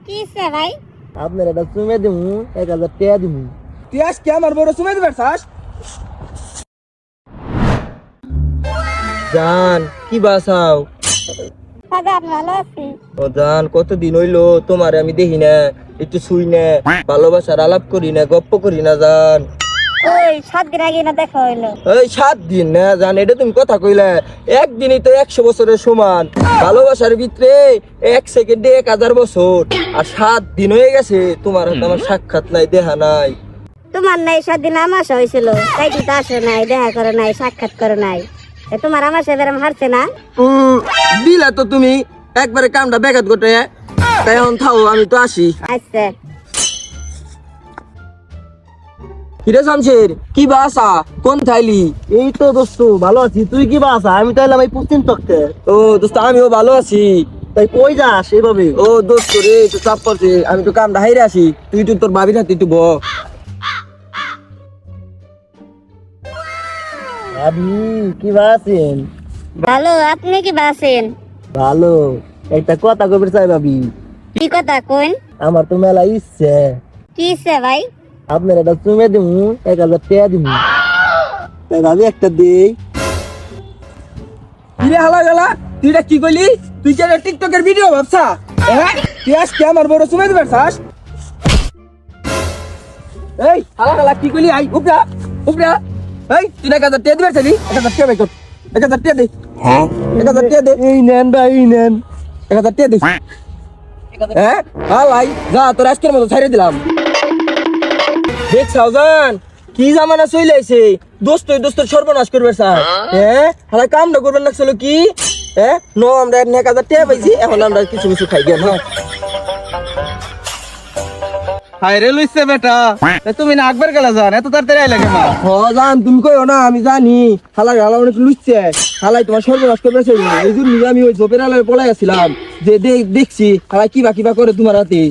কিসে ভাই? আপনার একটা চুমে দিমু 1000 টাকা দিমু। তুই আজকে আমার বড় সময় দিবার চাস? জান কি বাসাও? বাজার ভালো আছি। ও জান কতদিন হইলো তোমারে আমি দেখি না, একটু শুই না, ভালোবাসার আলাপ করি না, গপ্প করি না জান। ওই 7 দিন আগে না দেখা হইলো। এই 7 দিন না জান, এটা তুমি কথা কইলে, একদিনই তো 100 বছরের সমান। ভালোবাসার ভিতরে 1 সেকেন্ডে 1000 বছর, আর 7 দিন হয়ে গেছে তোমার হাতে আমার সাক্ষাৎ নাই, দেখা নাই। তোমার নাই 7 দিন আমার হয়েছিল, তাই তুই তো আসো নাই, দেখা করো নাই, সাক্ষাৎ করো নাই। তোমার আমার সাথে এরম হারছে না? দিলা তো তুমি একবারে কামটা বেকাত করতে, তাই এখন থাও, আমি তো আসি। আচ্ছা কিরে শামশের, কি বাসা, কোন থাইলি? এই তো দোস্ত ভালো আছি, তুই কি বাসা? আমি তো এলাম এই পশ্চিম তক্তে। ও দোস্ত আমিও ভালো আছি। তাই কই যাস এভাবে? ও দোস্ত রে, একটু চাপ পড়ছে, আমি তো কামটা হাইরে আসি, তুই তো তোর ভাবির হাতে একটু বহ। আপনি কি বাসেন? ভালো, আপনি কি বাসেন? ভালো। একটা কথা কবির চাই ভাবি, কি কথা কইন? আমার তো মেলা ইচ্ছে, কিসে ভাই? আপনার একটা চুমে দিমু 1000 টাকা দিমু। তাই ভাবি একটা দেই। কিরে হালা গেলা, তুই এটা কি কইলি? তুই কি এটা টিকটকের ভিডিও ভাবছা? হ্যাঁ, তুই আজকে আমার বড় সময় দিবার চাস? এই হালা গেলা কি কইলি? আই উপরা উপরা। এই তুই 1000 টাকা দিবার চাইলি? 1000 টাকা বাই কর, 1000 টাকা দে। হ্যাঁ 1000 টাকা দে। এই নেন ভাই, এই নেন 1000 টাকা দে। হ্যাঁ হালাই যা, তোর আজকের মতো ছাইরে দিলাম। দেখ সাউজান, কি জামানা চলে আইছে, দোস্ত দোস্তের সর্বনাশ করবে স্যার। হ্যাঁ হালাই কামটা করবেন লাগছিল কি? হ্যাঁ নো, আমরা 1000 টাকা পাইছি, এখন আমরা কিছু কিছু খাই গেল। হায়রে লইছে বেটা, তুমি না আকবার গেলা যান, এত তাড়াতাড়ি আইলা কেন? হ জান, তুমি কইও না, আমি জানি হালাই হালা অনেক লুচছে, হালাই তোমার সর্বনাশ করবে সেই এই জন্য আমি ওই ঝোপের আলায় পলাই আসছিলাম, যে দেখছি হালাই কিবা কিবা করে তোমার হাতে।